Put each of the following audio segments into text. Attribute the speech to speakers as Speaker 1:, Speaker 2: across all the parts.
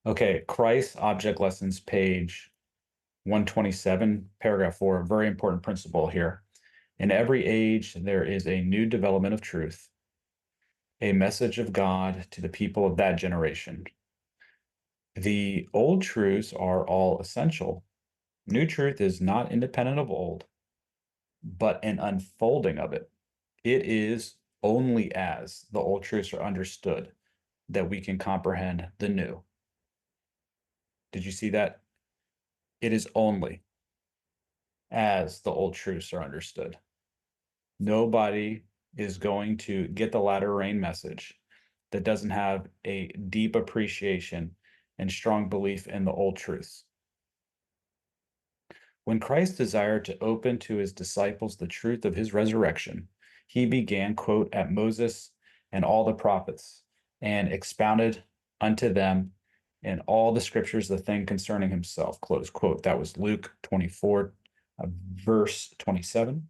Speaker 1: Okay, Christ Object Lessons, page 127, paragraph 4, a very important principle here. In every age, there is a new development of truth, a message of God to the people of that generation. The old truths are all essential. New truth is not independent of old, but an unfolding of it. It is only as the old truths are understood that we can comprehend the new. Did you see that? It is only as the old truths are understood. Nobody is going to get the latter rain message that doesn't have a deep appreciation and strong belief in the old truths. When Christ desired to open to his disciples the truth of his resurrection, he began, quote, at Moses and all the prophets, and expounded unto them in all the scriptures the thing concerning himself, close quote. That was Luke 24, verse 27.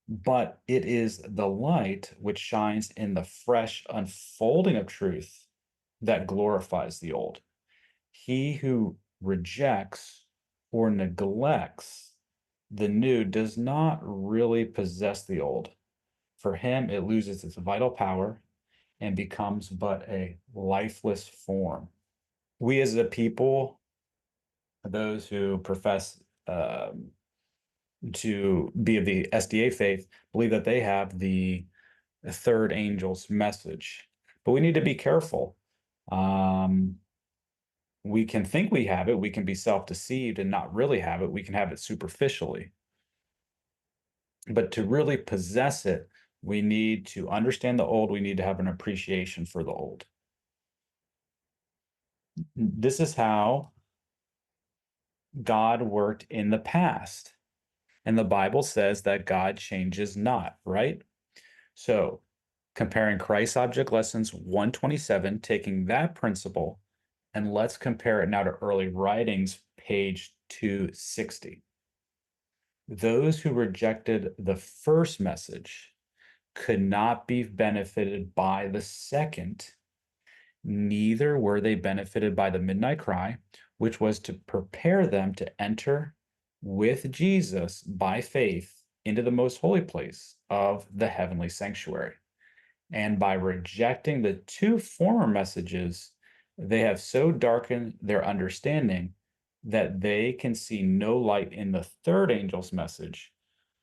Speaker 1: But it is the light which shines in the fresh unfolding of truth that glorifies the old. He who rejects or neglects the new does not really possess the old. For him, it loses its vital power and becomes but a lifeless form. We as a people, those who profess to be of the SDA faith, believe that they have the third angel's message. But we need to be careful. We can think we have it, we can be self-deceived and not really have it, we can have it superficially. But to really possess it, we need to understand the old, we need to have an appreciation for the old. This is how God worked in the past. And the Bible says that God changes not, right? So comparing Christ Object Lessons 127, taking that principle, and let's compare it now to early writings, page 260. Those who rejected the first message could not be benefited by the second, neither were they benefited by the midnight cry, which was to prepare them to enter with Jesus by faith into the most holy place of the heavenly sanctuary. And by rejecting the two former messages, they have so darkened their understanding that they can see no light in the third angel's message,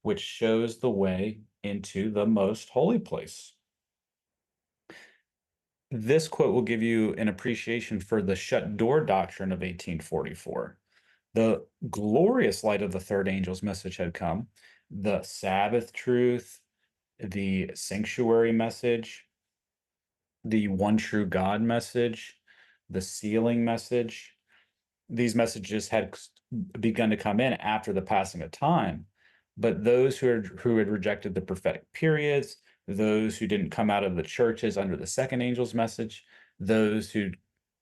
Speaker 1: which shows the way into the most holy place. This quote will give you an appreciation for the shut door doctrine of 1844. The glorious light of the third angel's message had come, the Sabbath truth, the sanctuary message, the one true God message, the sealing message. These messages had begun to come in after the passing of time, but those who had rejected the prophetic periods, those who didn't come out of the churches under the second angel's message, those who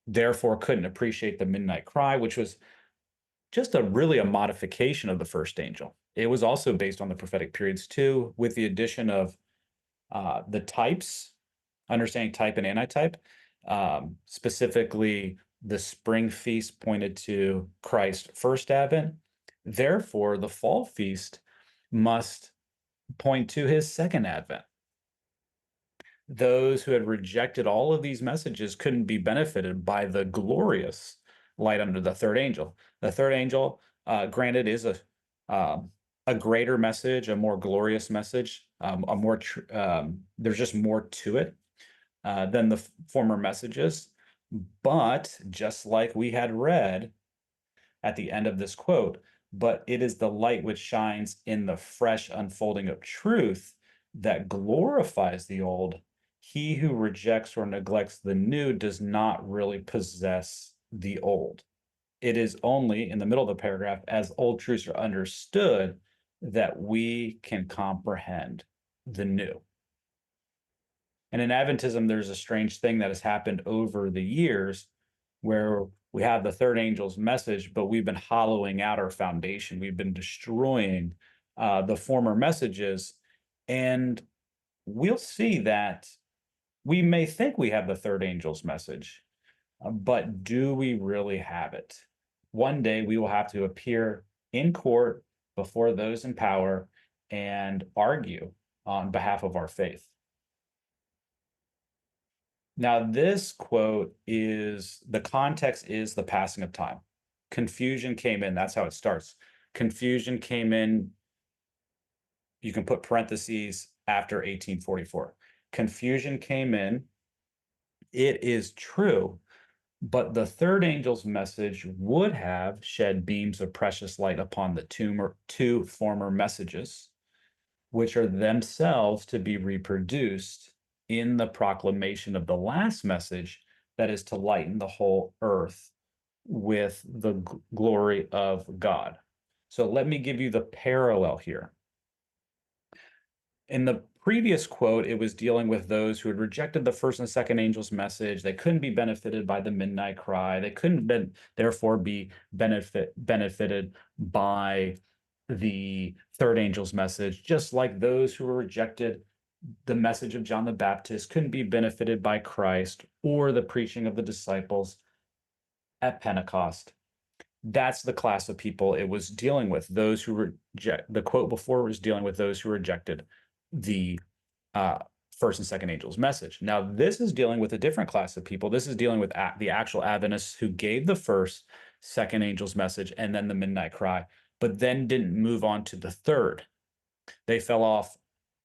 Speaker 1: therefore couldn't appreciate the midnight cry, which was just a modification of the first angel. It was also based on the prophetic periods too, with the addition of the types, understanding type and antitype. Specifically, the spring feast pointed to Christ's first advent. Therefore, the fall feast must point to his second advent. Those who had rejected all of these messages couldn't be benefited by the glorious light under the third angel. The third angel, granted, is a greater message, a more glorious message, there's just more to it than the former messages. But just like we had read at the end of this quote, but it is the light which shines in the fresh unfolding of truth that glorifies the old. He who rejects or neglects the new does not really possess the old. It is only in the middle of the paragraph, as old truths are understood, that we can comprehend the new. And in Adventism, there's a strange thing that has happened over the years where we have the third angel's message, but we've been hollowing out our foundation. We've been destroying the former messages. And we'll see that we may think we have the third angel's message, But do we really have it? One day we will have to appear in court before those in power and argue on behalf of our faith. Now, this quote is the context is the passing of time. Confusion came in. That's how it starts. Confusion came in. You can put parentheses after 1844. Confusion came in. It is true, but the third angel's message would have shed beams of precious light upon the two former messages, which are themselves to be reproduced in the proclamation of the last message, that is to lighten the whole earth with the glory of God. So let me give you the parallel here. In the previous quote, it was dealing with those who had rejected the first and second angel's message. They couldn't be benefited by the midnight cry. They couldn't therefore be benefited by the third angel's message, just like those who were rejected the message of John the Baptist couldn't be benefited by Christ or the preaching of the disciples at Pentecost. That's the class of people it was dealing with. Those who reject, the quote before was dealing with those who rejected the uh, first and second angel's message. Now, this is dealing with a different class of people. This is dealing with the actual Adventists who gave the first, second angel's message and then the midnight cry, but then didn't move on to the third. They fell off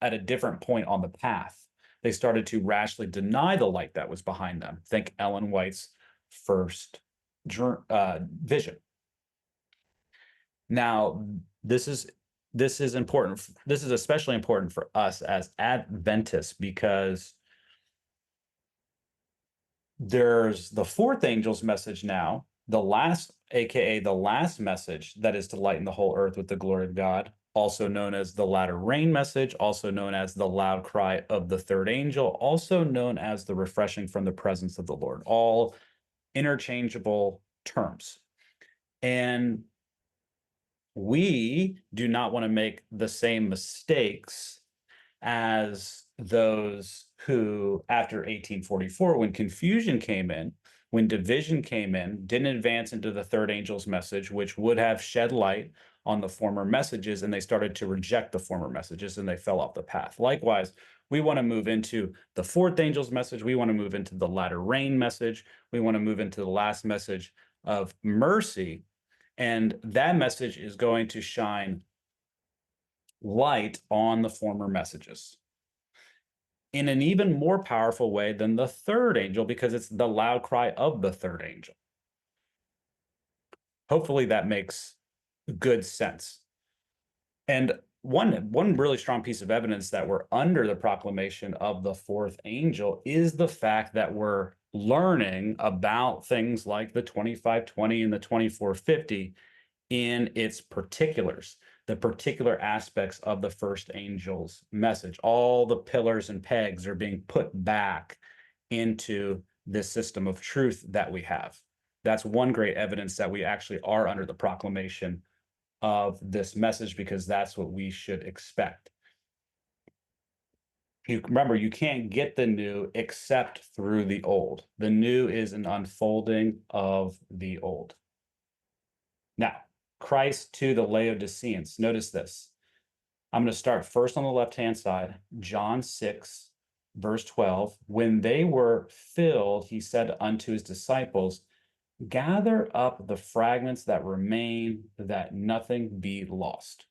Speaker 1: at a different point on the path. They started to rashly deny the light that was behind them. Think Ellen White's first vision. Now, this is important. This is especially important for us as Adventists because there's the fourth angel's message now, the last, aka the last message, that is to lighten the whole earth with the glory of God, also known as the latter rain message, also known as the loud cry of the third angel, also known as the refreshing from the presence of the Lord, all interchangeable terms. And we do not want to make the same mistakes as those who, after 1844, when confusion came in, when division came in, didn't advance into the third angel's message, which would have shed light on the former messages, and they started to reject the former messages and they fell off the path. Likewise, we want to move into the fourth angel's message. We want to move into the latter rain message. We want to move into the last message of mercy. And that message is going to shine light on the former messages in an even more powerful way than the third angel, because it's the loud cry of the third angel. Hopefully that makes good sense. And one really strong piece of evidence that we're under the proclamation of the fourth angel is the fact that we're learning about things like the 2520 and the 2450 in its particulars, the particular aspects of the first angel's message. All the pillars and pegs are being put back into this system of truth that we have. That's one great evidence that we actually are under the proclamation of this message, because that's what we should expect. You remember, you can't get the new except through the old. The new is an unfolding of the old. Now, Christ to the Laodiceans. Notice this. I'm going to start first on the left-hand side, John 6, verse 12. When they were filled, he said unto his disciples, gather up the fragments that remain, that nothing be lost.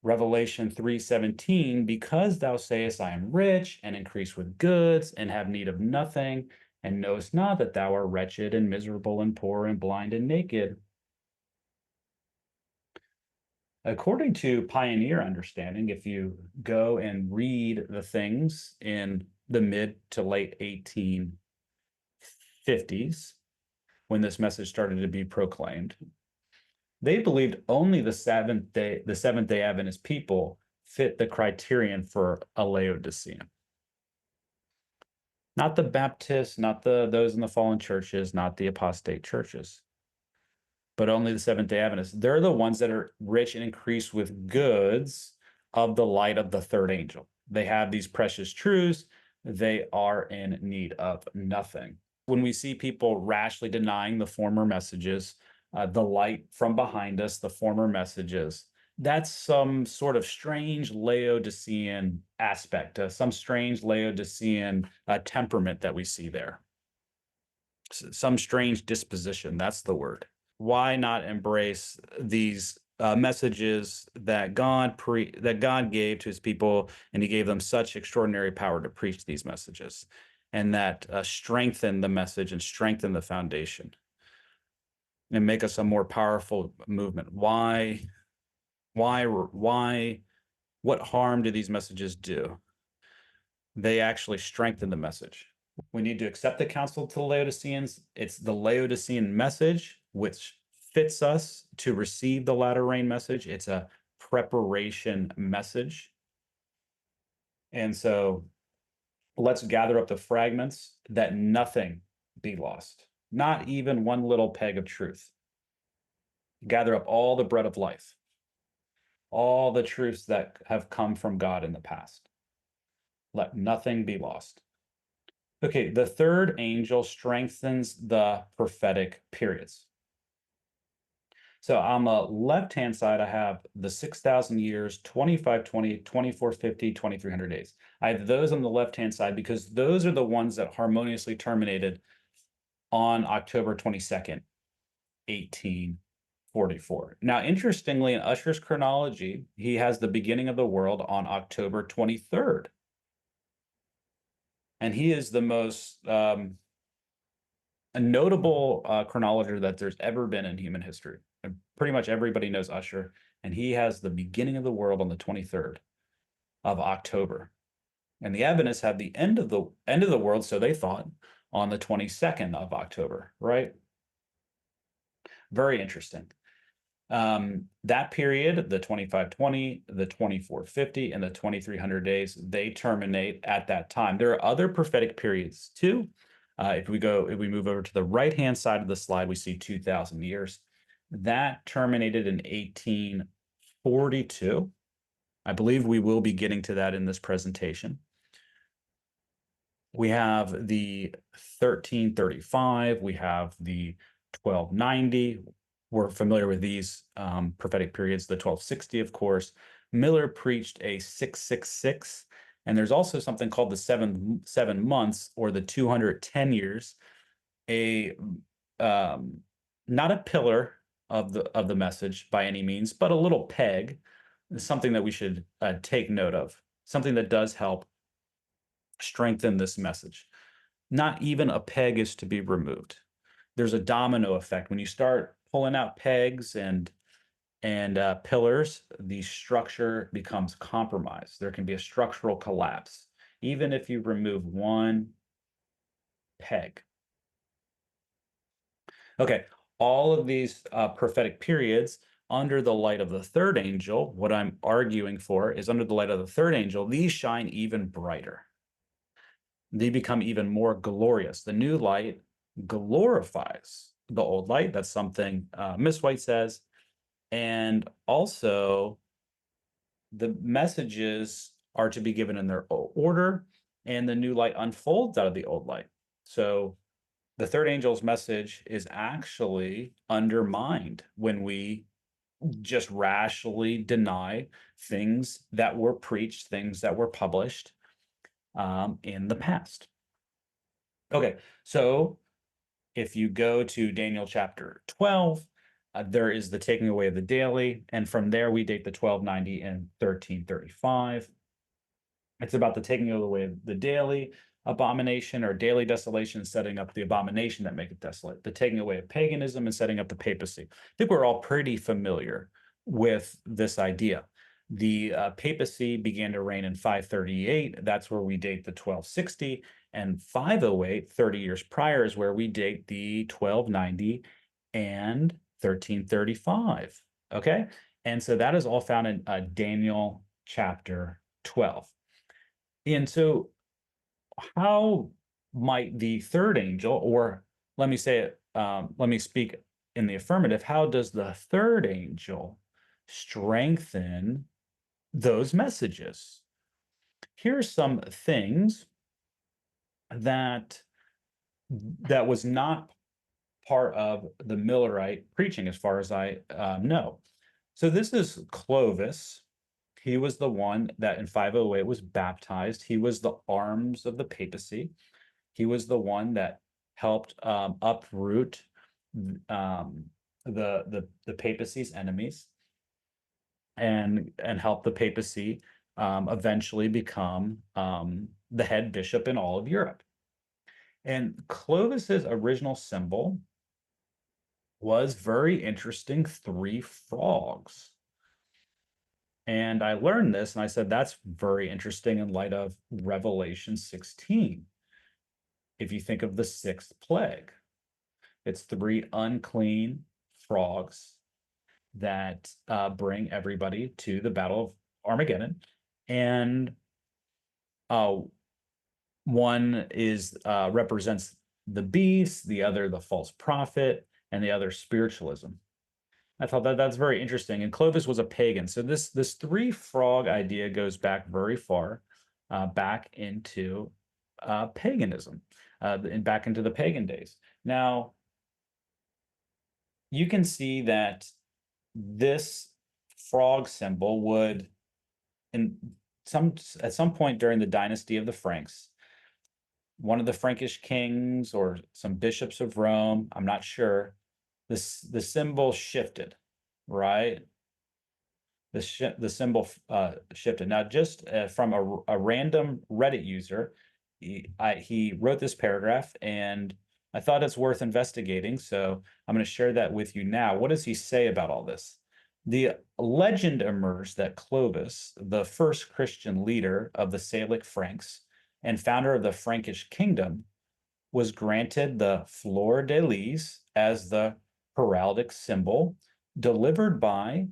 Speaker 1: Revelation 3:17, because thou sayest, I am rich and increase with goods and have need of nothing, and knowest not that thou art wretched and miserable and poor and blind and naked. According to pioneer understanding, if you go and read the things in the mid to late 1850s, when this message started to be proclaimed, they believed only the Seventh Day Adventist people fit the criterion for a Laodicean. Not the Baptists, not those in the fallen churches, not the apostate churches, but only the Seventh-day Adventists. They're the ones that are rich and increased with goods of the light of the third angel. They have these precious truths. they are in need of nothing. When we see people rashly denying the former messages, the light from behind us, the former messages, that's some sort of strange Laodicean aspect, some strange Laodicean temperament that we see there. Some strange disposition, that's the word. Why not embrace these messages that God gave to his people, and he gave them such extraordinary power to preach these messages, and that strengthen the message and strengthen the foundation and make us a more powerful movement? Why, what harm do these messages do? They actually strengthen the message. We need to accept the counsel to the Laodiceans. It's the Laodicean message which fits us to receive the latter rain message. It's a preparation message. And so let's gather up the fragments that nothing be lost, not even one little peg of truth. Gather up all the bread of life, all the truths that have come from God in the past. Let nothing be lost. Okay, the third angel strengthens the prophetic periods. So on the left-hand side, I have the 6,000 years, 2520, 2450, 2300 days. I have those on the left-hand side because those are the ones that harmoniously terminated on October 22nd, 1844. Now, interestingly, in Ussher's chronology, he has the beginning of the world on October 23rd. And he is the most a notable chronologer that there's ever been in human history. And pretty much everybody knows Ussher, and he has the beginning of the world on the 23rd of October. And the Adventists have the end of the world, so they thought, on the 22nd of October, right? Very interesting. That period, the 2520, the 2450, and the 2300 days, they terminate at that time. There are other prophetic periods too. If we move over to the right-hand side of the slide, we see 2,000 years. That terminated in 1842. I believe we will be getting to that in this presentation. We have the 1335, we have the 1290. We're familiar with these prophetic periods, the 1260, of course. Miller preached a 666, and there's also something called the seven months, or the 210 years, a not a pillar of the message by any means, but a little peg, something that we should take note of, something that does help strengthen this message. Not even a peg is to be removed. There's a domino effect. When you start pulling out pegs and pillars, the structure becomes compromised. There can be a structural collapse, even if you remove one peg. Okay, all of these prophetic periods under the light of the third angel, what I'm arguing for is under the light of the third angel, these shine even brighter. They become even more glorious. The new light glorifies the old light. That's something Miss White says. And also, the messages are to be given in their order, and the new light unfolds out of the old light. So the third angel's message is actually undermined when we just rashly deny things that were preached, things that were published in the past. Okay, so if you go to Daniel chapter 12, there is the taking away of the daily, and from there we date the 1290 and 1335. It's about the taking away of the daily abomination or daily desolation, setting up the abomination that maketh desolate, the taking away of paganism and setting up the papacy. I think we're all pretty familiar with this idea. The papacy began to reign in 538. That's where we date the 1260. And 508, 30 years prior, is where we date the 1290 and 1335. Okay? And so that is all found in Daniel chapter 12. And so how might the third angel, or let me say it, let me speak in the affirmative, how does the third angel strengthen those messages? Here's some things that that was not part of the Millerite preaching, as far as I know. So this is Clovis. He was the one that in 508 was baptized. He was the arms of the papacy. He was the one that helped uproot um, the papacy's enemies and help the papacy eventually become the head bishop in all of Europe. And Clovis's original symbol was very interesting, three frogs. And I learned this and I said, that's very interesting in light of Revelation 16. If you think of the sixth plague, it's three unclean frogs that bring everybody to the Battle of Armageddon. And one is represents the beast, the other the false prophet, and the other spiritualism. I thought that that's very interesting. And Clovis was a pagan, so this three frog idea goes back very far, back into paganism, and back into the pagan days. Now you can see that this frog symbol would, in at some point during the dynasty of the Franks, one of the Frankish kings or some bishops of Rome, I'm not sure, the symbol shifted, right? The symbol shifted. Now, just from a random Reddit user, he wrote this paragraph, and I thought it's worth investigating. So I'm going to share that with you now. What does he say about all this? The legend emerged that Clovis, the first Christian leader of the Salic Franks and founder of the Frankish kingdom, was granted the fleur de lis as the heraldic symbol delivered by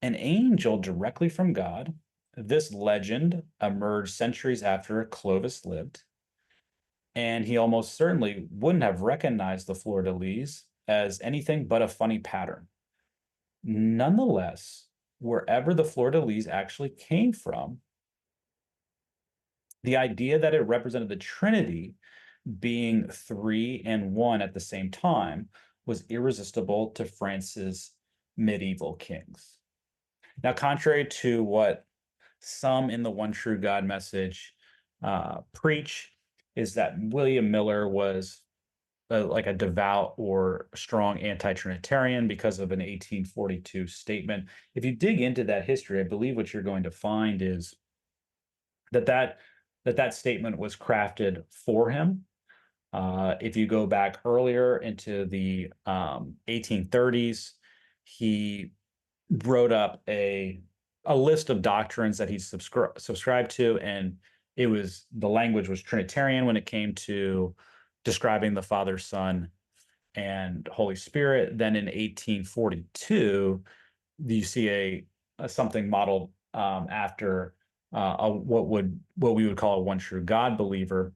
Speaker 1: an angel directly from God. This legend emerged centuries after Clovis lived, and he almost certainly wouldn't have recognized the fleur de lis as anything but a funny pattern. Nonetheless, wherever the fleur de lis actually came from, the idea that it represented the Trinity being three and one at the same time was irresistible to France's medieval kings. Now, contrary to what some in the one true God message preach, is that William Miller was like a devout or strong anti-Trinitarian because of an 1842 statement. If you dig into that history, I believe what you're going to find is that statement was crafted for him. If you go back earlier into the 1830s, he wrote up a list of doctrines that he subscribed to, and the language was Trinitarian when it came to describing the Father, Son, and Holy Spirit. Then in 1842, you see a something modeled after what we would call a one true God believer.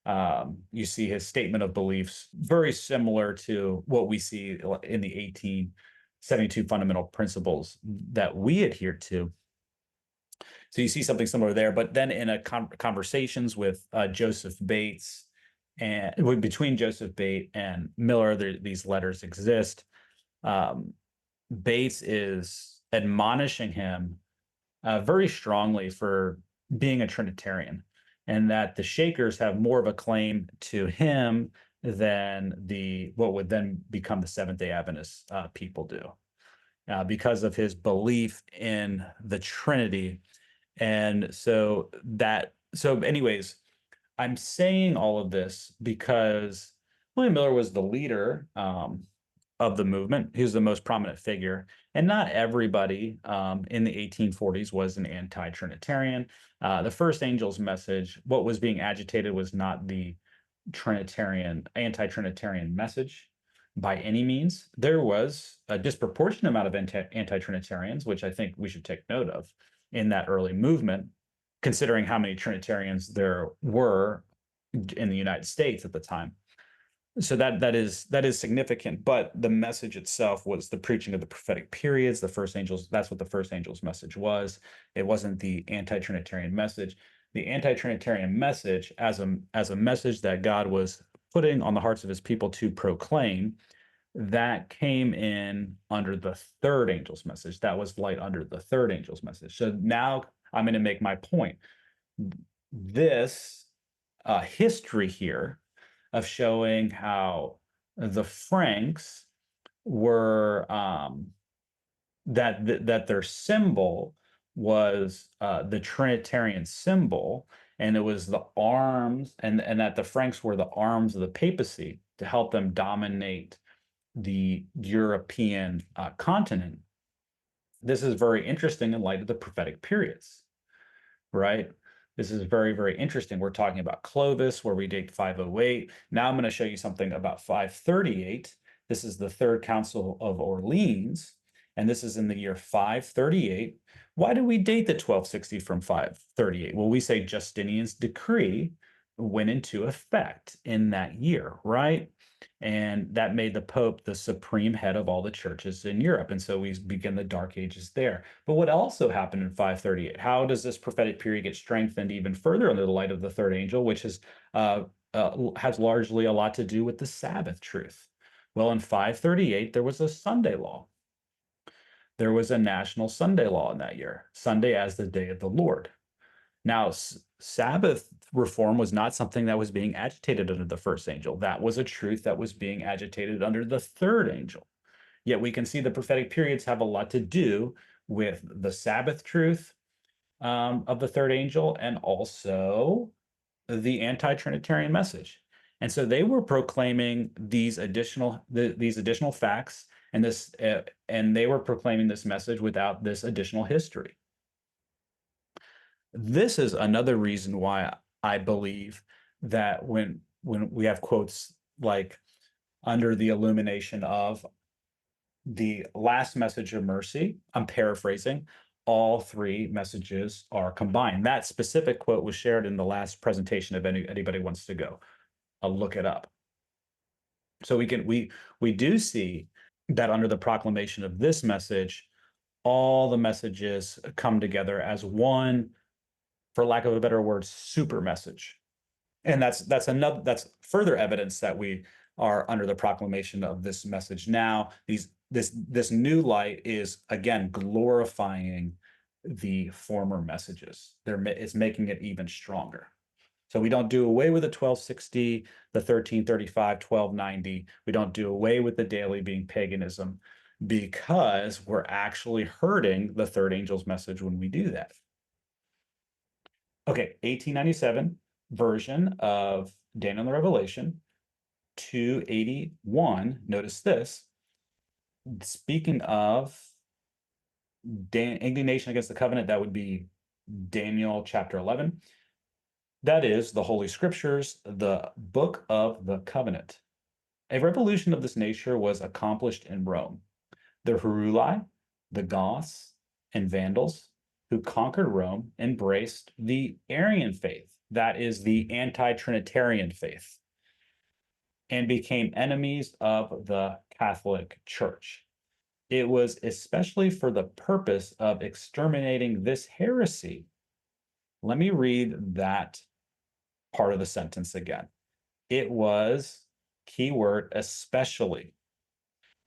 Speaker 1: You see his statement of beliefs very similar to what we see in the 1872 fundamental principles that we adhere to. So you see something similar there, but then in conversations with Joseph Bates and between Joseph Bates and Miller, these letters exist. Bates is admonishing him very strongly for being a Trinitarian, and that the Shakers have more of a claim to him than what would then become the Seventh-day Adventist people do, because of his belief in the Trinity. And anyways, I'm saying all of this because William Miller was the leader of the movement. He was the most prominent figure, and not everybody in the 1840s was an anti-Trinitarian. The first angel's message, what was being agitated was not the anti-Trinitarian message by any means. There was a disproportionate amount of anti-Trinitarians, which I think we should take note of in that early movement, considering how many Trinitarians there were in the United States at the time. So that is significant, but the message itself was the preaching of the prophetic periods, the first angels. That's what the first angel's message was. It wasn't the anti-Trinitarian message. the anti-Trinitarian message as a message that God was putting on the hearts of his people to proclaim, that came in under the third angel's message. That was light under the third angel's message. So now I'm going to make my point. This history here of showing how the Franks were that their symbol was the Trinitarian symbol, and it was the arms, and that the Franks were the arms of the papacy to help them dominate the European continent. This is very interesting in light of the prophetic periods, right? This is very, very interesting. We're talking about Clovis, where we date 508. Now I'm going to show you something about 538. This is the Third Council of Orleans, and this is in the year 538. Why do we date the 1260 from 538? Well, we say Justinian's decree went into effect in that year, right? And that made the Pope the supreme head of all the churches in Europe. And so we begin the Dark Ages there. But what also happened in 538? How does this prophetic period get strengthened even further under the light of the third angel, which has largely a lot to do with the Sabbath truth? Well, in 538, there was a Sunday law. There was a national Sunday law in that year, Sunday as the day of the Lord. Now, Sabbath reform was not something that was being agitated under the first angel. That was a truth that was being agitated under the third angel. Yet we can see the prophetic periods have a lot to do with the Sabbath truth of the third angel, and also the anti-Trinitarian message. And so they were proclaiming these additional facts, and they were proclaiming this message without this additional history. This is another reason why I believe that when we have quotes like under the illumination of the last message of mercy, I'm paraphrasing, all three messages are combined. That specific quote was shared in the last presentation. If anybody wants to go, I'll look it up. So we do see that under the proclamation of this message, all the messages come together as one, for lack of a better word, super message. And that's further evidence that we are under the proclamation of this message now. This new light is again glorifying the former messages. It's making it even stronger. So we don't do away with the 1260, the 1335, 1290. We don't do away with the daily being paganism, because we're actually hurting the third angel's message when we do that. Okay, 1897 version of Daniel and the Revelation, 281. Notice this. Speaking of indignation against the covenant, that would be Daniel chapter 11. That is the Holy Scriptures, the book of the covenant. A revolution of this nature was accomplished in Rome. The Heruli, the Goths, and Vandals, who conquered Rome, embraced the Arian faith, that is the anti-Trinitarian faith, and became enemies of the Catholic Church. It was especially for the purpose of exterminating this heresy. Let me read that part of the sentence again. It was, keyword, especially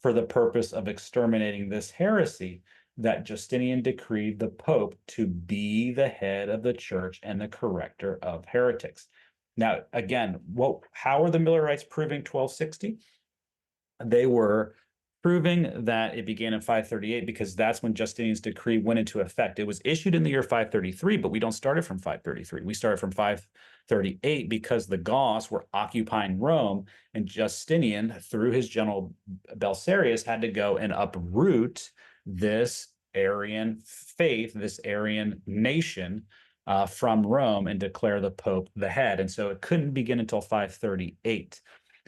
Speaker 1: for the purpose of exterminating this heresy, that Justinian decreed the Pope to be the head of the church and the corrector of heretics. Now, again, how are the Millerites proving 1260? They were proving that it began in 538 because that's when Justinian's decree went into effect. It was issued in the year 533, but we don't start it from 533. We started from 538 because the Goths were occupying Rome, and Justinian, through his general Belisarius, had to go and uproot this Arian faith, this Arian nation from Rome, and declare the Pope the head. And so it couldn't begin until 538,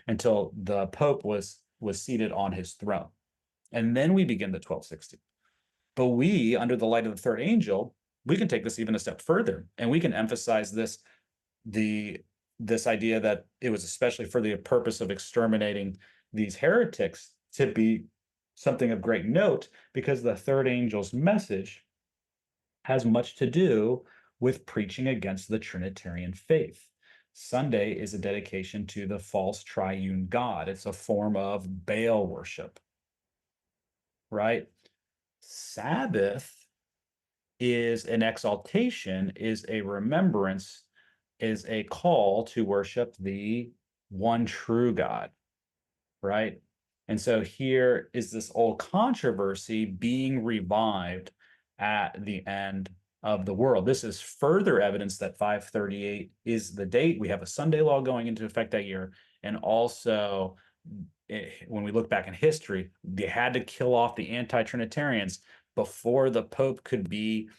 Speaker 1: until the Pope was seated on his throne. And then we begin the 1260. But we, under the light of the third angel, we can take this even a step further, and we can emphasize this idea that it was especially for the purpose of exterminating these heretics to be something of great note, because the third angel's message has much to do with preaching against the Trinitarian faith. Sunday is a dedication to the false triune God. It's a form of Baal worship, right? Sabbath is an exaltation, is a remembrance, is a call to worship the one true God, right? And so here is this old controversy being revived at the end of the world. This is further evidence that 538 is the date. We have a Sunday law going into effect that year. And also, when we look back in history, they had to kill off the anti-Trinitarians before the Pope could be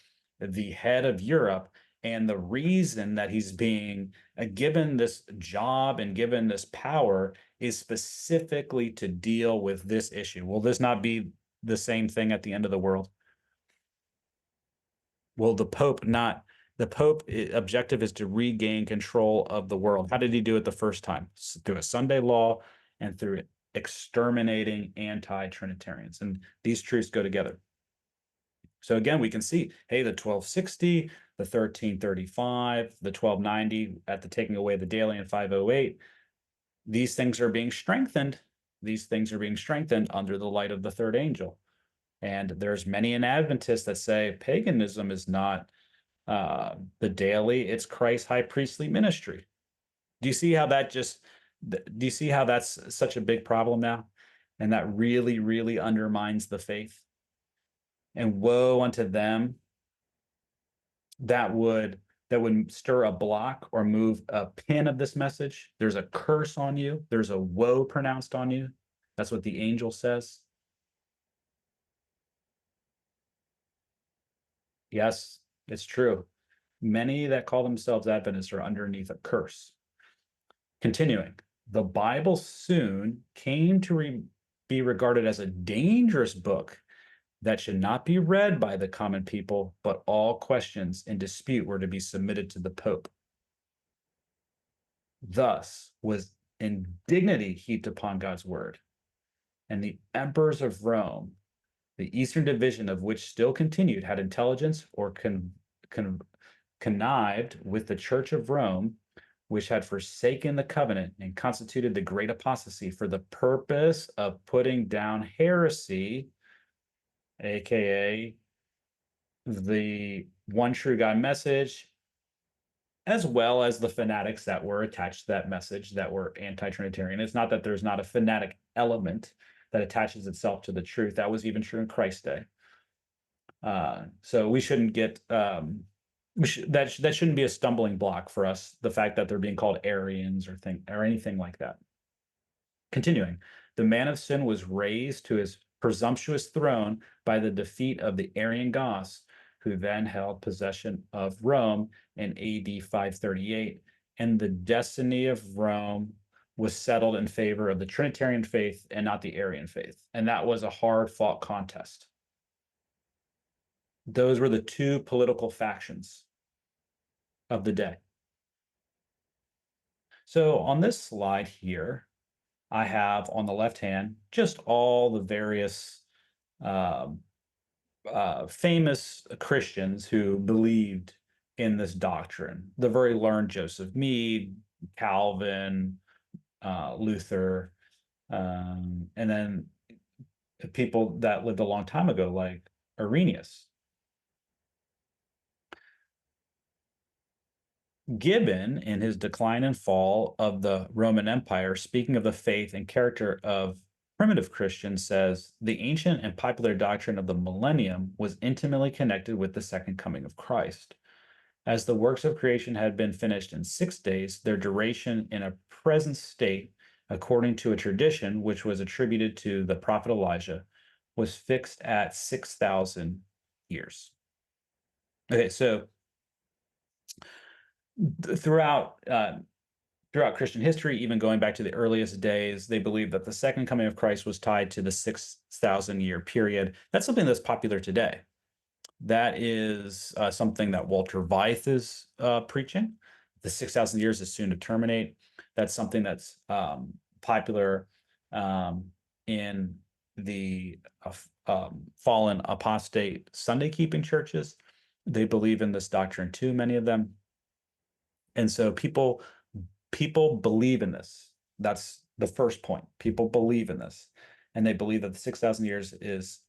Speaker 1: the head of Europe. And the reason that he's being given this job and given this power is specifically to deal with this issue. Will this not be the same thing at the end of the world? Will the Pope not? The Pope objective is to regain control of the world. How did he do it the first time? Through a Sunday law and through exterminating anti-Trinitarians. And these truths go together. So again, we can see, hey, the 1260, the 1335, the 1290 at the taking away the daily in 508, these things are being strengthened. These things are being strengthened under the light of the third angel. And there's many an Adventist that say paganism is not the daily, it's Christ's high priestly ministry. Do you see how that just, do you see how that's such a big problem now? And that really, really undermines the faith. And woe unto them that would stir a block or move a pin of this message. There's a curse on you. There's a woe pronounced on you. That's what the angel says. Yes, it's true. Many that call themselves Adventists are underneath a curse. Continuing, the Bible soon came to be regarded as a dangerous book that should not be read by the common people, but all questions in dispute were to be submitted to the Pope. Thus was indignity heaped upon God's word, and the emperors of Rome, the eastern division of which still continued, had intelligence or connived with the Church of Rome, which had forsaken the covenant and constituted the great apostasy for the purpose of putting down heresy, aka the one true God message, as well as the fanatics that were attached to that message that were anti-Trinitarian. It's not that there's not a fanatic element that attaches itself to the truth. That was even true in Christ's day. So we shouldn't get that shouldn't be a stumbling block for us. The fact that they're being called Arians or anything like that. Continuing, the man of sin was raised to his presumptuous throne by the defeat of the Arian Goths, who then held possession of Rome in AD 538, and the destiny of Rome was settled in favor of the Trinitarian faith and not the Arian faith. And that was a hard-fought contest. Those were the two political factions of the day. So on this slide here, I have on the left hand just all the various famous Christians who believed in this doctrine. The very learned Joseph Meade, Calvin, Luther, and then people that lived a long time ago, like Irenaeus. Gibbon, in his Decline and Fall of the Roman Empire, speaking of the faith and character of primitive Christians, says the ancient and popular doctrine of the millennium was intimately connected with the second coming of Christ. As the works of creation had been finished in 6 days, their duration in a present state, according to a tradition which was attributed to the prophet Elijah, was fixed at 6,000 years. Okay, so throughout Christian history, even going back to the earliest days, they believed that the second coming of Christ was tied to the 6,000 year period. That's something that's popular today. That is something that Walter Veith is preaching. The 6,000 years is soon to terminate. That's something that's popular in the fallen apostate Sunday keeping churches. They believe in this doctrine too, many of them. And so people believe in this. That's the first point. People believe in this. And they believe that the 6,000 years is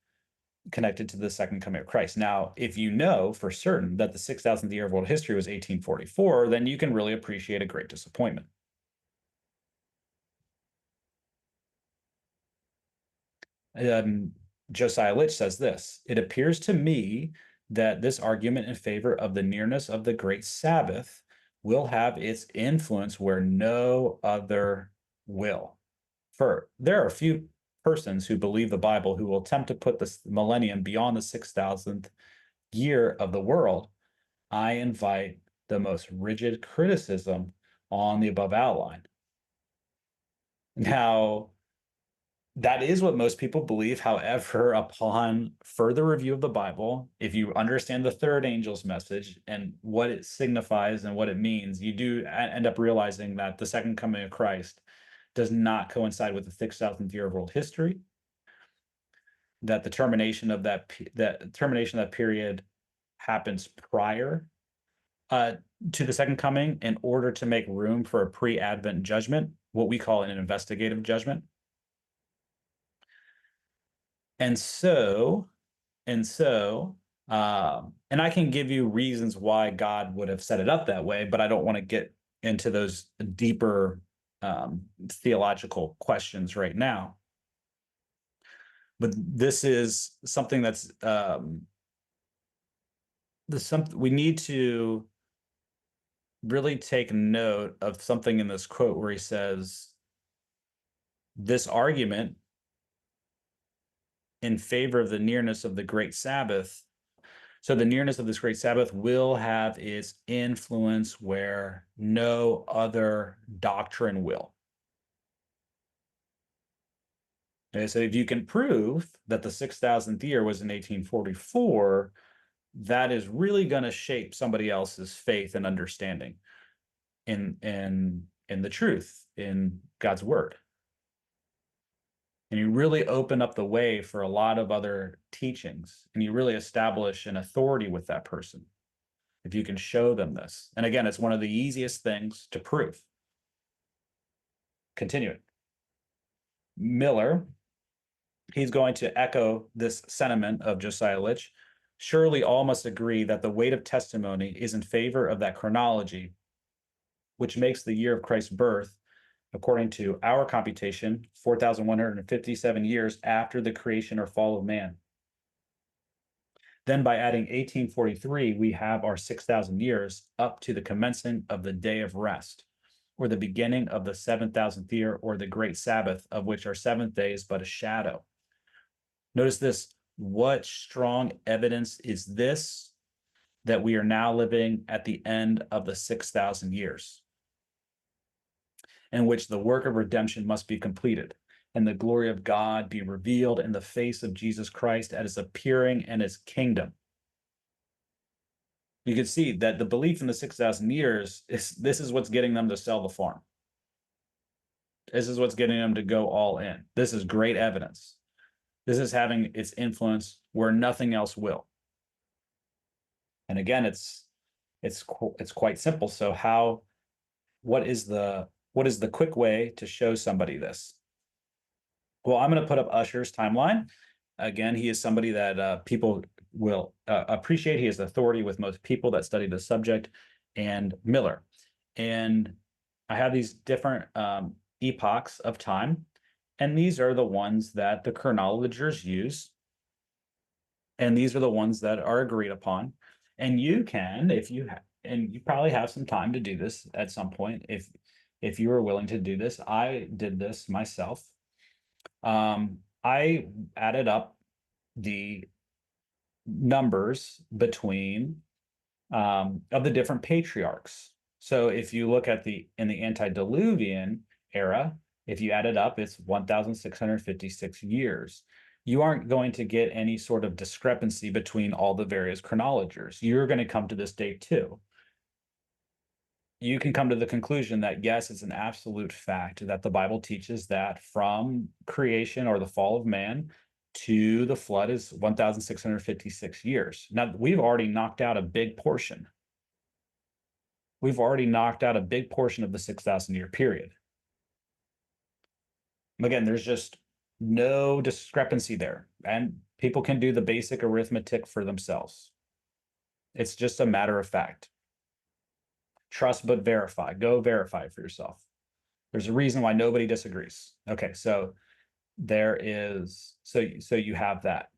Speaker 1: connected to the second coming of Christ. Now, if you know for certain that the 6,000th year of world history was 1844, then you can really appreciate a great disappointment. Josiah Litch says this: "It appears to me that this argument in favor of the nearness of the great Sabbath will have its influence where no other will. For there are a few persons who believe the Bible who will attempt to put this millennium beyond the 6,000th year of the world. I invite the most rigid criticism on the above outline." Now, that is what most people believe. However, upon further review of the Bible, if you understand the third angel's message and what it signifies and what it means, you do end up realizing that the second coming of Christ does not coincide with the 6,000th year of world history, that the termination of that period happens prior uh, to the second coming in order to make room for a pre-Advent judgment, what we call an investigative judgment. And so, and I can give you reasons why God would have set it up that way, but I don't want to get into those deeper theological questions right now. But this is something that's we need to really take note of something in this quote where he says, "This argument in favor of the nearness of the great Sabbath. So the nearness of this great Sabbath will have its influence where no other doctrine will." Okay, so if you can prove that the 6,000th year was in 1844, that is really going to shape somebody else's faith and understanding in the truth in God's word. And you really open up the way for a lot of other teachings, and you really establish an authority with that person if you can show them this. And again, it's one of the easiest things to prove. Continuing, Miller, he's going to echo this sentiment of Josiah Litch. "Surely all must agree that the weight of testimony is in favor of that chronology, which makes the year of Christ's birth, according to our computation, 4,157 years after the creation or fall of man. Then by adding 1843, we have our 6,000 years up to the commencement of the day of rest, or the beginning of the 7,000th year, or the great Sabbath, of which our seventh day is but a shadow." Notice this: what strong evidence is this that we are now living at the end of the 6,000 years, in which the work of redemption must be completed, and the glory of God be revealed in the face of Jesus Christ at his appearing and his kingdom. You can see that the belief in the 6,000 years this is what's getting them to sell the farm. This is what's getting them to go all in. This is great evidence. This is having its influence where nothing else will. And again, it's quite simple. So what is the quick way to show somebody this? Well, I'm going to put up Usher's timeline. Again, he is somebody that people will appreciate. He is authority with most people that study the subject, and Miller. And I have these different epochs of time, and these are the ones that the chronologers use, and these are the ones that are agreed upon. And you can, if you and you probably have some time to do this at some point, if you are willing to do this. I did this myself. I added up the numbers between of the different patriarchs. So if you look at in the antediluvian era, if you add it up, it's 1,656 years. You aren't going to get any sort of discrepancy between all the various chronologers. You're going to come to this date too. You can come to the conclusion that yes, it's an absolute fact that the Bible teaches that from creation or the fall of man, to the flood is 1,656 years. Now, we've already knocked out a big portion. We've already knocked out a big portion of the 6,000 year period. Again, there's just no discrepancy there. And people can do the basic arithmetic for themselves. It's just a matter of fact. Trust but verify. Go verify it for yourself. There's a reason why nobody disagrees. Okay, so there is so you have that.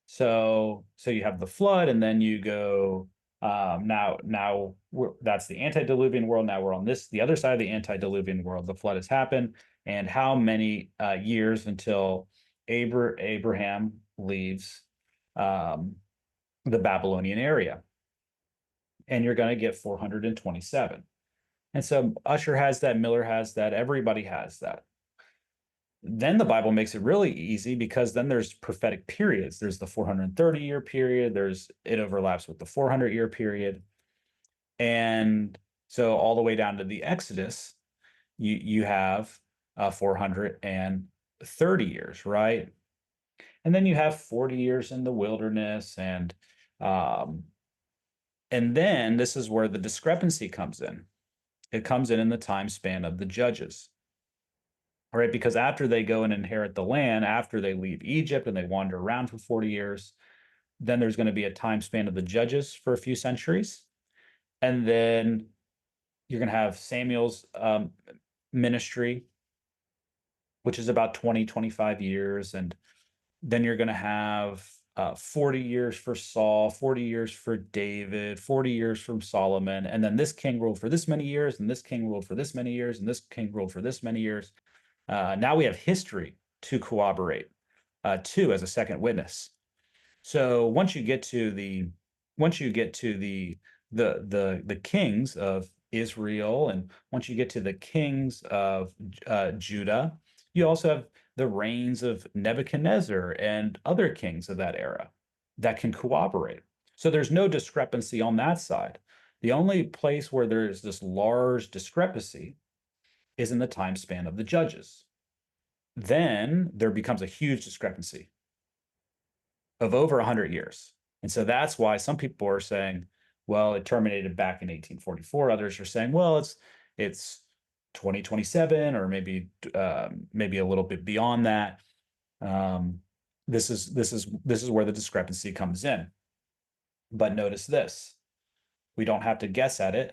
Speaker 1: So you have the flood, and then you go now that's the antediluvian world. Now we're on the other side of the antediluvian world. The flood has happened, and how many years until Abraham leaves the Babylonian area? And you're going to get 427. And so Usher has that, Miller has that, everybody has that. Then the Bible makes it really easy because then there's prophetic periods. There's the 430-year period. It overlaps with the 400-year period. And so all the way down to the Exodus, you have 430 years, right? And then you have 40 years in the wilderness, and then this is where the discrepancy comes in. It comes in the time span of the judges. All right, because after they go and inherit the land, after they leave Egypt and they wander around for 40 years, then there's going to be a time span of the judges for a few centuries. And then you're going to have Samuel's ministry, which is about 20, 25 years. And then you're going to have 40 years for Saul, 40 years for David, 40 years from Solomon. And then this king ruled for this many years, and this king ruled for this many years, and this king ruled for this many years. Now we have history to corroborate, too, as a second witness. So once you get to the kings of Israel, and once you get to the kings of Judah, you also have the reigns of Nebuchadnezzar and other kings of that era that can corroborate. So there's no discrepancy on that side. The only place where there's this large discrepancy is in the time span of the judges. Then there becomes a huge discrepancy of over 100 years. And so that's why some people are saying, well, it terminated back in 1844. Others are saying, well, it's 2027, or maybe a little bit beyond that. This is where the discrepancy comes in. But notice this: we don't have to guess at it,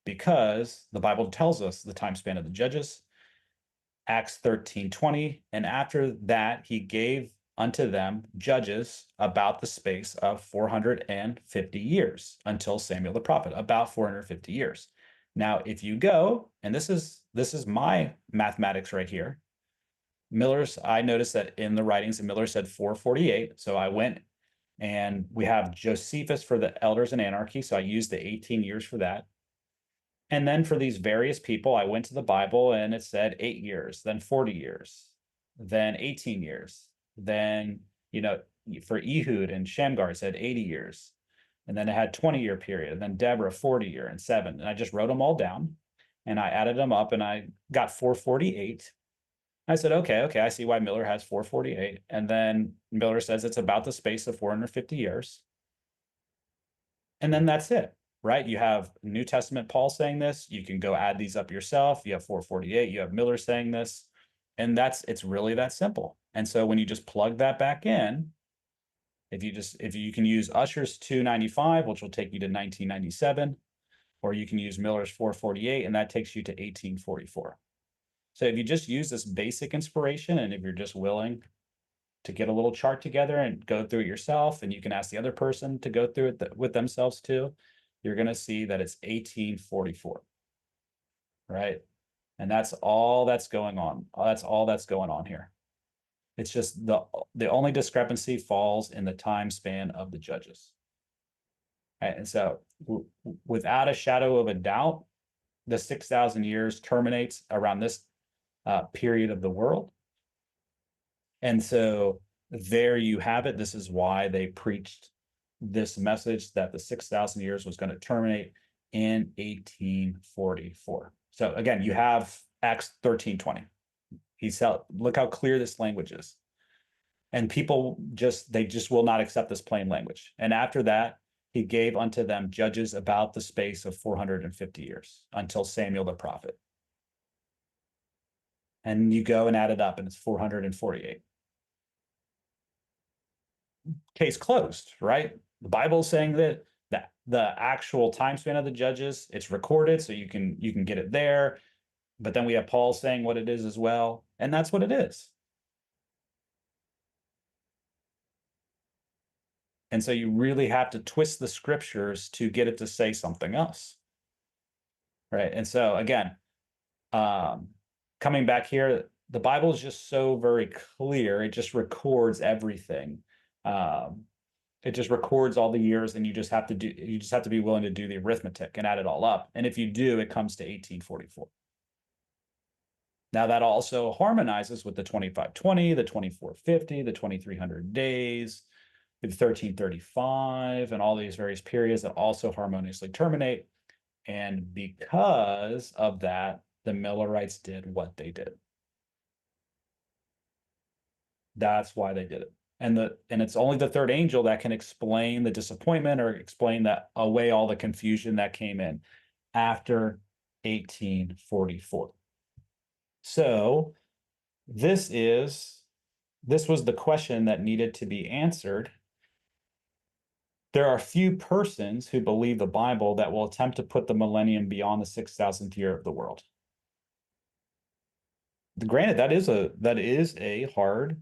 Speaker 1: because the Bible tells us the time span of the judges, Acts 13:20, and after that he gave unto them judges about the space of 450 years until Samuel the prophet, about 450 years. Now, if you go, and this is my mathematics right here. I noticed that in the writings, Miller said 448. So I went, and we have Josephus for the elders and anarchy. So I used the 18 years for that. And then for these various people, I went to the Bible, and it said 8 years, then 40 years, then 18 years. Then, for Ehud and Shamgar, it said 80 years. And then it had 20-year period. And then Deborah, 40-year and 7. And I just wrote them all down, and I added them up, and I got 448. I said, okay, I see why Miller has 448. And then Miller says it's about the space of 450 years. And then that's it, right? You have New Testament Paul saying this. You can go add these up yourself. You have 448. You have Miller saying this. And it's really that simple. And so when you just plug that back in, if you can use Usher's 295, which will take you to 1997, or you can use Miller's 448, and that takes you to 1844. So if you just use this basic inspiration, and if you're just willing to get a little chart together and go through it yourself, and you can ask the other person to go through it with themselves too, you're going to see that it's 1844, right? And that's all that's going on. That's all that's going on here. It's just the only discrepancy falls in the time span of the judges. Right? And so without a shadow of a doubt, the 6,000 years terminates around this period of the world. And so there you have it. This is why they preached this message that the 6,000 years was going to terminate in 1844. So again, you have Acts 13:20. Look how clear this language is. And people they just will not accept this plain language. And after that, he gave unto them judges about the space of 450 years until Samuel the prophet. And you go and add it up, and it's 448. Case closed, right? The Bible is saying that the actual time span of the judges, it's recorded, so you can get it there. But then we have Paul saying what it is as well, and that's what it is. And so you really have to twist the scriptures to get it to say something else, right? And so again, um, coming back here, the Bible is just so very clear. It just records everything. Um, it just records all the years, and you just have to be willing to do the arithmetic and add it all up. And if you do, it comes to 1844. Now that also harmonizes with the 2520, the 2450, the 2300 days, the 1335, and all these various periods that also harmoniously terminate. And because of that, the Millerites did what they did. That's why they did it. And it's only the third angel that can explain the disappointment or explain that away all the confusion that came in after 1844. So this was the question that needed to be answered. There are few persons who believe the Bible that will attempt to put the millennium beyond the 6,000th year of the world. Granted, that is a hard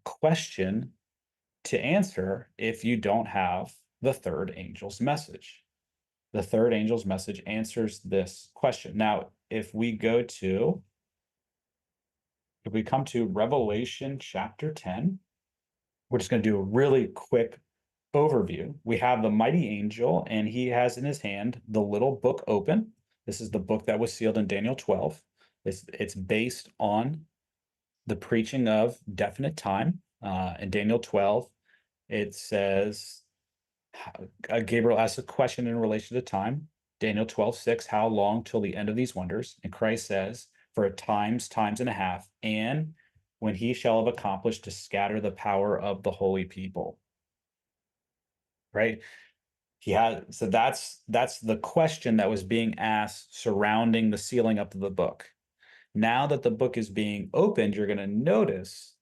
Speaker 1: question to answer if you don't have the third angel's message. The third angel's message answers this question. Now, if we come to Revelation chapter 10, we're just going to do a really quick overview. We have the mighty angel, and he has in his hand the little book open. This is the book that was sealed in Daniel 12. It's based on the preaching of definite time. In Daniel 12, it says, Gabriel asks a question in relation to time. Daniel 12:6, how long till the end of these wonders? And Christ says, for a times and a half, and when he shall have accomplished to scatter the power of the holy people. Right? So that's the question that was being asked surrounding the sealing up of the book. Now that the book is being opened, you're going to notice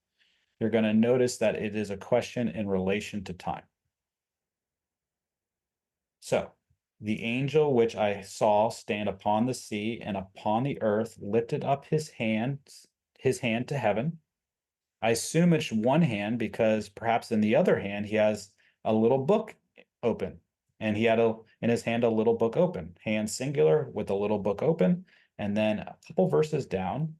Speaker 1: that it is a question in relation to time. So the angel which I saw stand upon the sea and upon the earth lifted up his hand to heaven. I assume it's one hand because perhaps in the other hand he has a little book open, and he had in his hand a little book open, hand singular with a little book open. And then a couple verses down,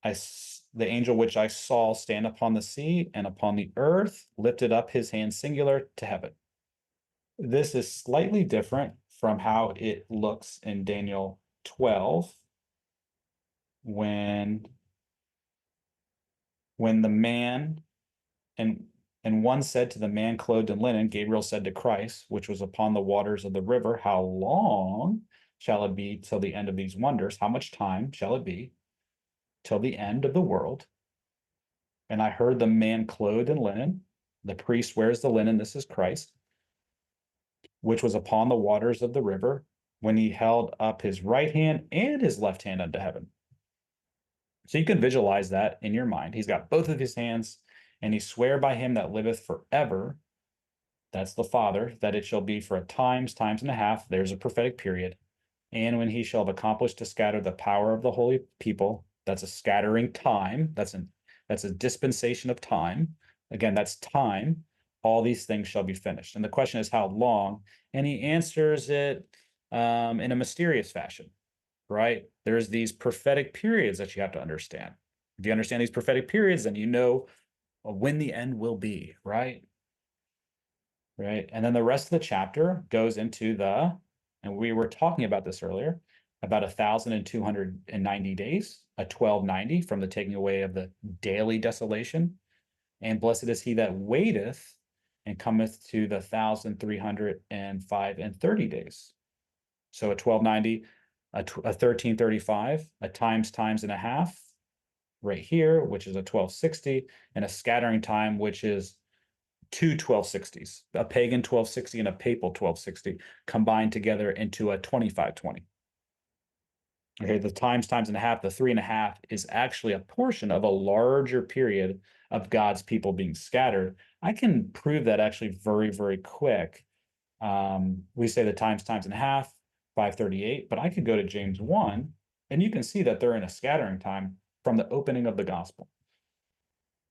Speaker 1: the angel which I saw stand upon the sea and upon the earth lifted up his hand singular to heaven. This is slightly different from how it looks in Daniel 12 when the man and one said to the man clothed in linen, Gabriel said to Christ, which was upon the waters of the river, how long shall it be till the end of these wonders? How much time shall it be till the end of the world? And I heard the man clothed in linen, the priest wears the linen, this is Christ, which was upon the waters of the river, when he held up his right hand and his left hand unto heaven. So you can visualize that in your mind. He's got both of his hands, and he sware by him that liveth forever. That's the Father, that it shall be for a times and a half. There's a prophetic period. And when he shall have accomplished to scatter the power of the holy people, that's a scattering time. That's a dispensation of time. Again, that's time. All these things shall be finished. And the question is how long? And he answers it in a mysterious fashion, right? There's these prophetic periods that you have to understand. If you understand these prophetic periods, then you know when the end will be, right? Right. And then the rest of the chapter goes into and we were talking about this earlier, about 1,290 days, a 1290 from the taking away of the daily desolation. And blessed is he that waiteth and cometh to the 1,305 and 30 days. So a 1290, a 1335, a times and a half, right here, which is a 1260, and a scattering time, which is two 1260s, a pagan 1260 and a papal 1260 combined together into a 2520. Okay, the times and a half, the 3.5 is actually a portion of a larger period of God's people being scattered. I can prove that actually very, very quick. We say the times and a half, 538, but I could go to James 1, and you can see that they're in a scattering time from the opening of the gospel.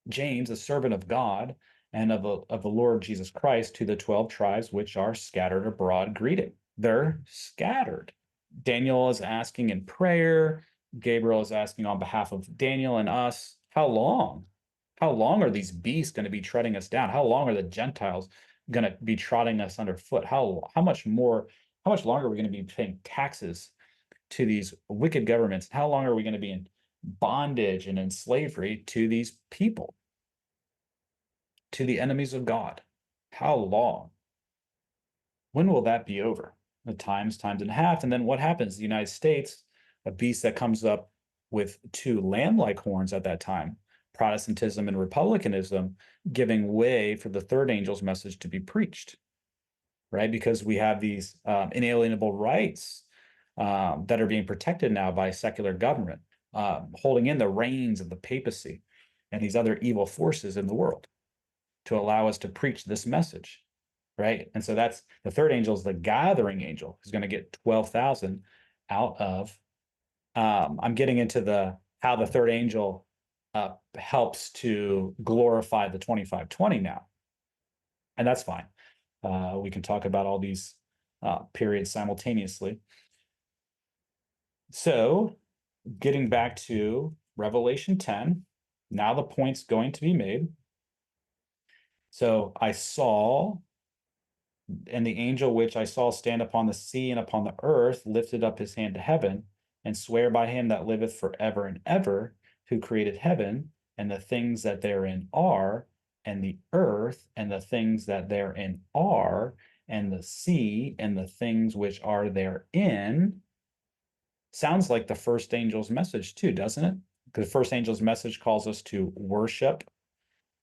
Speaker 1: James, a servant of God and of the Lord Jesus Christ, to the 12 tribes which are scattered abroad, greeting. They're scattered. Daniel is asking in prayer. Gabriel is asking on behalf of Daniel and us, how long? How long are these beasts going to be treading us down? How long are the Gentiles going to be trotting us underfoot? How much longer are we going to be paying taxes to these wicked governments? How long are we going to be in bondage and in slavery to these people, to the enemies of God? How long? When will that be over? The times and a half. And then what happens? The United States, a beast that comes up with two lamb-like horns at that time, Protestantism and republicanism, giving way for the third angel's message to be preached, right? Because we have these inalienable rights that are being protected now by secular government, holding in the reins of the papacy and these other evil forces in the world to allow us to preach this message, right? And so that's the third angel is the gathering angel who's going to get 12,000 out of. I'm getting into the how the third angel helps to glorify the 2520 now, and that's fine. We can talk about all these periods simultaneously. So, getting back to Revelation 10, now the point's going to be made. So I saw, and the angel which I saw stand upon the sea and upon the earth lifted up his hand to heaven, and swear by him that liveth forever and ever, who created heaven and the things that therein are, and the earth and the things that therein are, and the sea and the things which are therein. Sounds like the first angel's message too, doesn't it? Because the first angel's message calls us to worship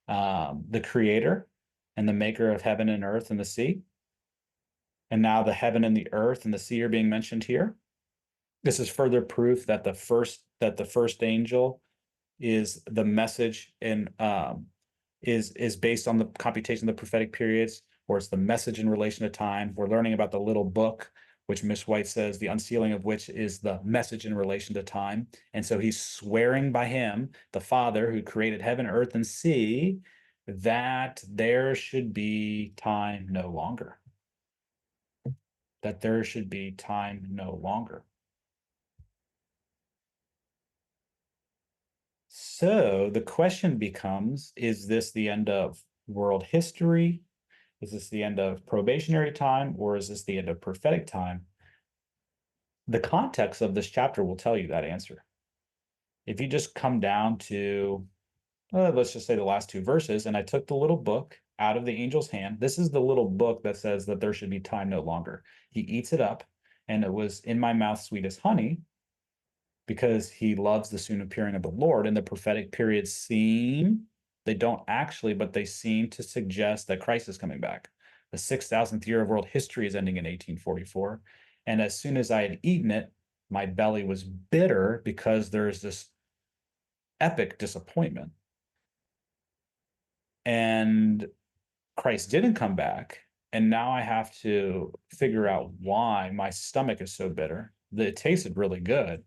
Speaker 1: the creator and the maker of heaven and earth and the sea. And now the heaven and the earth and the sea are being mentioned here. This is further proof that the first angel is the message and is based on the computation of the prophetic periods, or it's the message in relation to time. We're learning about the little book, which Miss White says the unsealing of which is the message in relation to time. And so he's swearing by him, the Father who created heaven, earth, and sea, that there should be time no longer. That there should be time no longer. So the question becomes, is this the end of world history? Is this the end of probationary time, or is this the end of prophetic time? The context of this chapter will tell you that answer. If you just come down to, let's just say the last two verses, and I took the little book out of the angel's hand. This is the little book that says that there should be time no longer. He eats it up, and it was in my mouth sweet as honey, because he loves the soon appearing of the Lord. And the prophetic periods they don't actually, but they seem to suggest that Christ is coming back. The 6,000th year of world history is ending in 1844. And as soon as I had eaten it, my belly was bitter because there's this epic disappointment. And Christ didn't come back. And now I have to figure out why my stomach is so bitter. It tasted really good,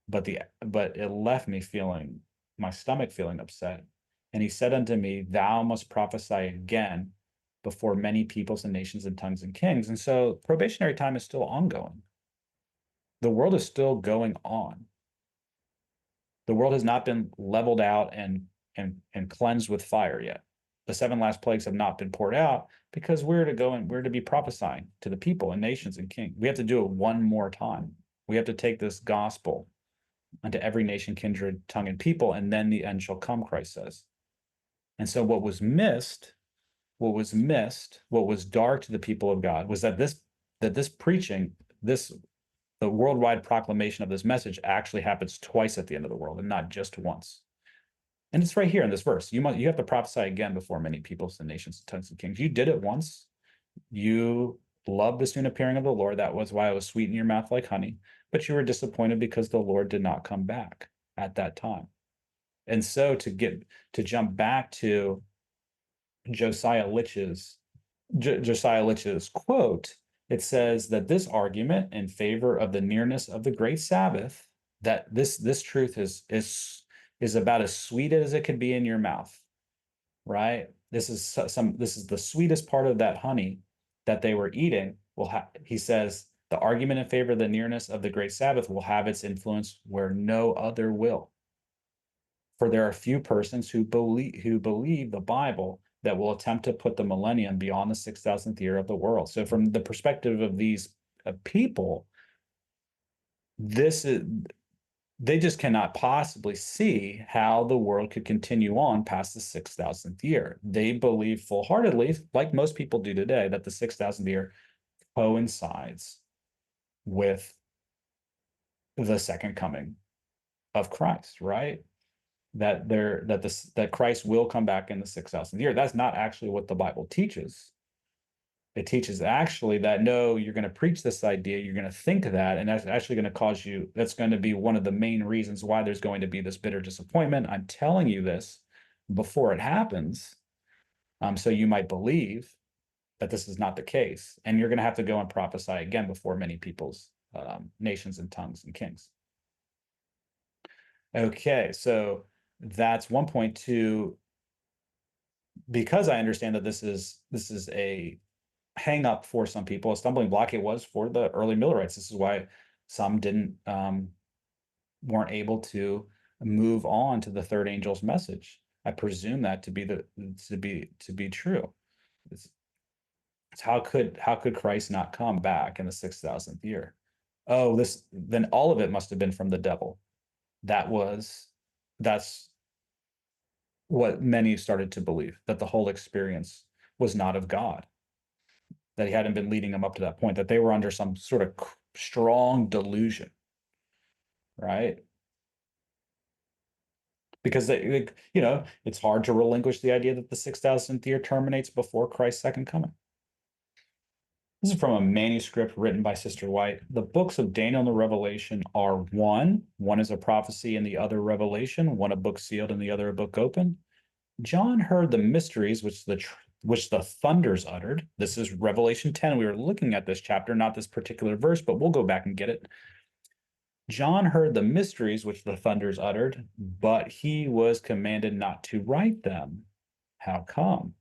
Speaker 1: but it left me feeling my stomach feeling upset. And he said unto me, thou must prophesy again before many peoples and nations and tongues and kings. And so probationary time is still ongoing. The world is still going on. The world has not been leveled out and cleansed with fire yet. The 7 last plagues have not been poured out because we're to be prophesying to the people and nations and kings. We have to do it one more time. We have to take this gospel unto every nation, kindred, tongue, and people, and then the end shall come, Christ says. And so what was dark to the people of God was that this preaching, this The worldwide proclamation of this message actually happens twice at the end of the world and not just once. And it's right here in this verse. You have to prophesy again before many peoples and nations and tongues and kings. You did it once. You loved the soon appearing of the Lord. That was why it was sweet in your mouth like honey. But you were disappointed because the Lord did not come back at that time. And so to jump back to Josiah Litch's quote, it says that this argument in favor of the nearness of the great Sabbath, that this truth is about as sweet as it could be in your mouth, right? This is the sweetest part of that honey that they were eating. He says the argument in favor of the nearness of the great Sabbath will have its influence where no other will. For there are few persons who believe the Bible that will attempt to put the millennium beyond the 6,000th year of the world. So from the perspective of these people, this is they just cannot possibly see how the world could continue on past the 6,000th year. They believe full-heartedly, like most people do today, that the 6,000th year coincides with the second coming of Christ, right? That Christ will come back in the 6,000th year. That's not actually what the Bible teaches. It teaches actually that no, you're going to preach this idea, you're going to think that, and that's actually going to cause you, that's going to be one of the main reasons why there's going to be this bitter disappointment. I'm telling you this before it happens, so you might believe that this is not the case, and you're going to have to go and prophesy again before many peoples, nations and tongues and kings. Okay, so that's 1.2. Because I understand that this is a hang up for some people, a stumbling block. It was for the early Millerites. This is why some weren't able to move on to the third angel's message. I presume that to be true. It's how could Christ not come back in the 6,000th year? Oh, then all of it must have been from the devil. That's what many started to believe, that the whole experience was not of God, that he hadn't been leading them up to that point, that they were under some sort of strong delusion, right? Because it's hard to relinquish the idea that the 6,000th year terminates before Christ's second coming. This is from a manuscript written by Sister White. The books of Daniel and the Revelation are one. One is a prophecy and the other revelation, one a book sealed and the other a book open. John heard the mysteries which the thunders uttered. This is Revelation 10. We were looking at this chapter, not this particular verse, but we'll go back and get it. John heard the mysteries which the thunders uttered, but he was commanded not to write them. How come?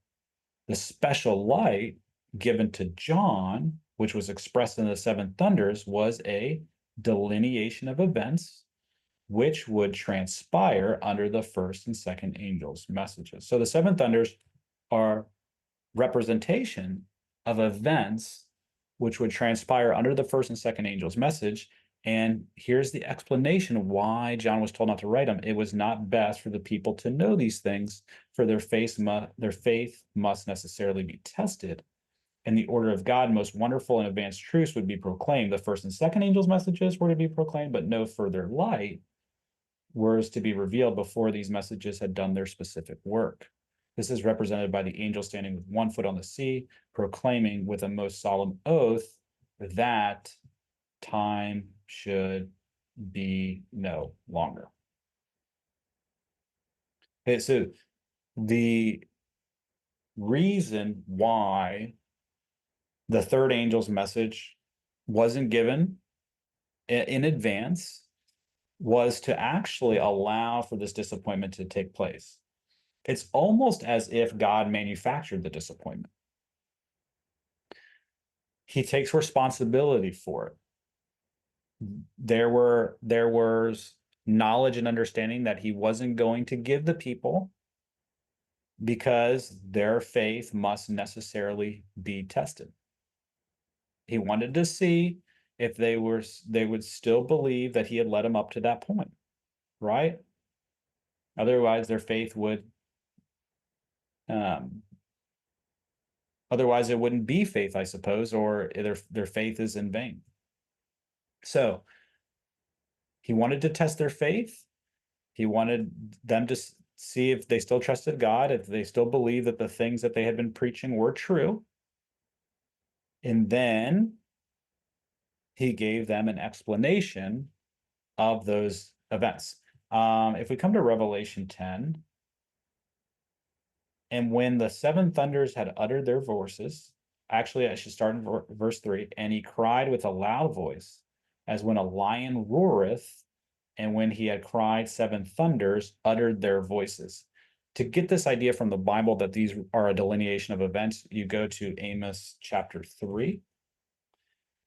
Speaker 1: The special light given to John, which was expressed in the seven thunders, was a delineation of events which would transpire under the first and second angels' messages. So the seven thunders are representation of events which would transpire under the first and second angel's message. And here's the explanation why John was told not to write them. It was not best for the people to know these things, for their faith must necessarily be tested. In the order of God, most wonderful and advanced truths would be proclaimed. The first and second angels' messages were to be proclaimed, but no further light was to be revealed before these messages had done their specific work. This is represented by the angel standing with one foot on the sea, proclaiming with a most solemn oath that time should be no longer. Okay, so the reason why the third angel's message wasn't given in advance was to actually allow for this disappointment to take place. It's almost as if God manufactured the disappointment. He takes responsibility for it. There was knowledge and understanding that he wasn't going to give the people because their faith must necessarily be tested. He wanted to see if they would still believe that he had led them up to that point, right? Otherwise, their faith would otherwise it wouldn't be faith, I suppose, or their faith is in vain. So he wanted to test their faith. He wanted them to see if they still trusted God, if they still believed that the things that they had been preaching were true. And then he gave them an explanation of those events. If we come to Revelation 10, and when the seven thunders had uttered their voices, actually, I should start in verse 3, and he cried with a loud voice, as when a lion roareth, and when he had cried, seven thunders uttered their voices. To get this idea from the Bible that these are a delineation of events, you go to Amos chapter 3,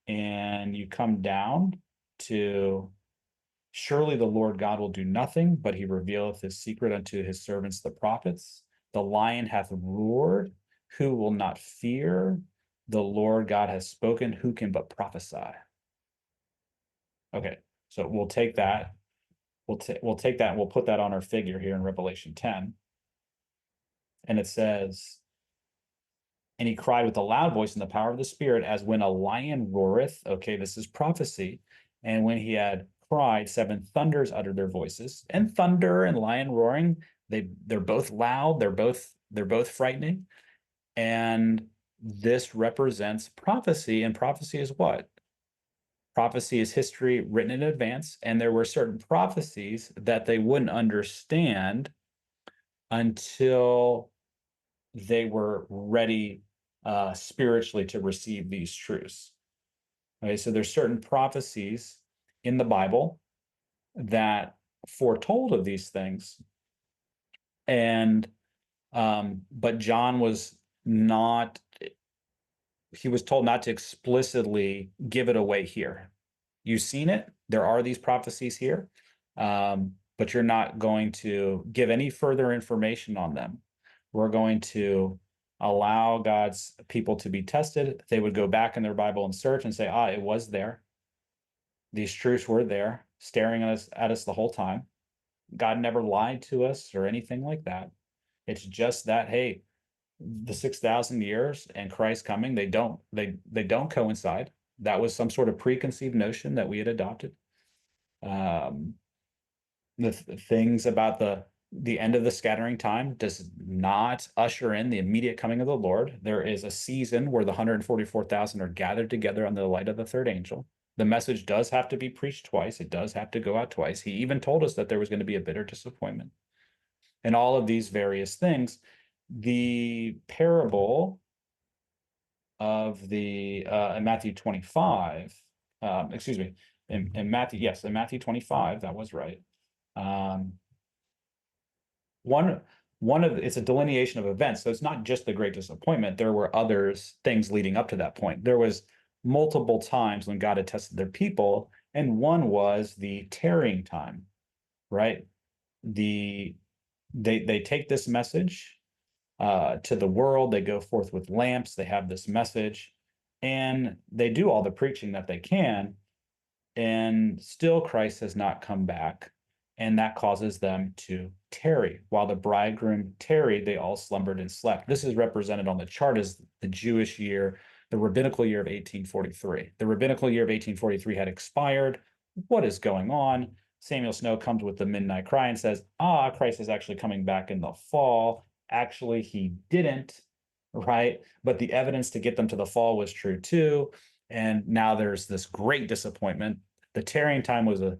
Speaker 1: and you come down to surely the Lord God will do nothing, but he revealeth his secret unto his servants the prophets. The lion hath roared, who will not fear? The Lord God has spoken, who can but prophesy? Okay, so we'll take that. We'll take that and we'll put that on our figure here in Revelation 10. And it says, and he cried with a loud voice in the power of the Spirit, as when a lion roareth. Okay, this is prophecy. And when he had cried, seven thunders uttered their voices. And thunder and lion roaring, they're both loud, they're both frightening. And this represents prophecy. And prophecy is what? Prophecy is history written in advance. And there were certain prophecies that they wouldn't understand until they were ready spiritually to receive these truths. Okay, so there's certain prophecies in the Bible that foretold of these things, and but John was not. He was told not to explicitly give it away here. You've seen it. There are these prophecies here, but you're not going to give any further information on them. We're going to allow God's people to be tested. They would go back in their Bible and search and say, it was there. These truths were there, staring at us the whole time. God never lied to us or anything like that. It's just that, hey, the 6,000 years and Christ coming, they don't coincide. That was some sort of preconceived notion that we had adopted. The things about the end of the scattering time does not usher in the immediate coming of the Lord. There is a season where the 144,000 are gathered together under the light of the third angel. The message does have to be preached twice. It does have to go out twice. He even told us that there was going to be a bitter disappointment. And all of these various things, the parable of the in Matthew 25, excuse me, in Matthew, yes, in Matthew 25, that was right. One of it's a delineation of events, so it's not just the great disappointment. There were others things leading up to that point. There was multiple times when God had tested their people, and one was the tarrying time, right? They take this message to the world. They go forth with lamps. They have this message, and they do all the preaching that they can, and still Christ has not come back, and that causes them to tarry. While the bridegroom tarried, they all slumbered and slept. This is represented on the chart as the Jewish year, the rabbinical year of 1843. The rabbinical year of 1843 had expired. What is going on? Samuel Snow comes with the midnight cry and says, Christ is actually coming back in the fall. Actually, he didn't, right? But the evidence to get them to the fall was true too. And now there's this great disappointment. The tarrying time was a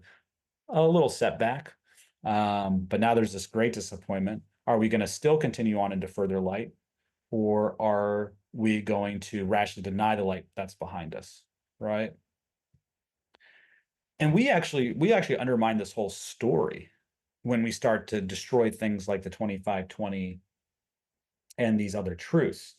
Speaker 1: little setback, but now there's this great disappointment. Are we going to still continue on into further light, or are we going to rashly deny the light that's behind us, right? And we actually undermine this whole story when we start to destroy things like the 2520 and these other truths.